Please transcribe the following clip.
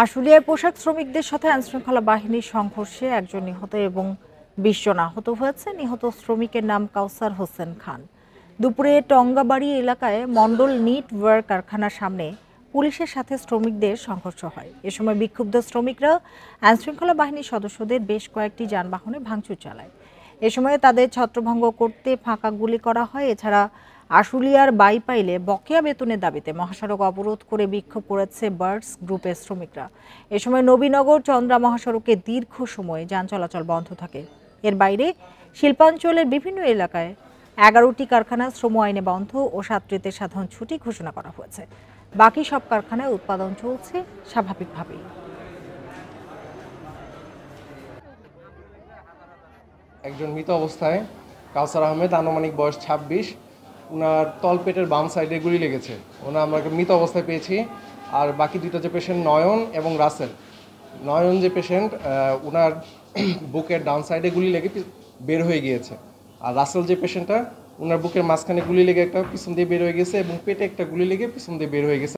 আশুলিয়ায় পোশাক শ্রমিকদের সাথে আইনশৃঙ্খলা বাহিনীর সংঘর্ষে একজন নিহত এবং ২০ জন আহত হয়েছে। নিহত শ্রমিকের নাম কাউসার হোসেন খান। দুপুরে টঙ্গাবাড়ি এলাকায় মন্ডল নিট ওয়্যার কারখানার সামনে পুলিশের সাথে শ্রমিকদের সংঘর্ষ হয়। এ সময় বিক্ষুব্ধ শ্রমিকরা আইনশৃঙ্খলা বাহিনীর সদস্যদের বেশ কয়েকটি যানবাহনে ভাঙচুর চালায়। এ সময় তাদের ছত্রভঙ্গ করতে ফাঁকা গুলি করা হয়। এছাড়া আশুলিয়ার বাইপাইলে বকেয়া বেতনের দাবিতে মহাসড়ক অবরোধ করে বিক্ষোভ করেছে বার্ডস গ্রুপের শ্রমিকরা। এ সময় নবীনগর চন্দ্রা মহাসড়কে দীর্ঘ সময় যান চলাচল বন্ধ থাকে। এর বাইরে শিল্পাঞ্চলের বিভিন্ন এলাকায় ১১টি কারখানা শ্রম আইনে বন্ধ ও সাতটিতে সাধারণ ছুটি ঘোষণা করা হয়েছে। বাকি সব কারখানায় উৎপাদন চলছে স্বাভাবিকভাবেই। একজন মৃত অবস্থায় কাউসার আহমেদ, আনুমানিক বয়স ২৬। ওনার তলপেটের বাম সাইডে গুলি লেগেছে। আমরা মৃত অবস্থায় পেয়েছি। আর বাকি দুটো যে পেশেন্ট নয়ন এবং রাসেল, নয়ন যে পেশেন্ট, ওনার বুকের ডান সাইডে গুলি লেগে বের হয়ে গিয়েছে। আর রাসেল যে পেশেন্টটা, ওনার বুকের মাঝখানে গুলি লেগে একটা পিছন দিয়ে বের হয়ে গেছে এবং পেটে একটা গুলি লেগে পিছন দিয়ে বের হয়ে গেছে।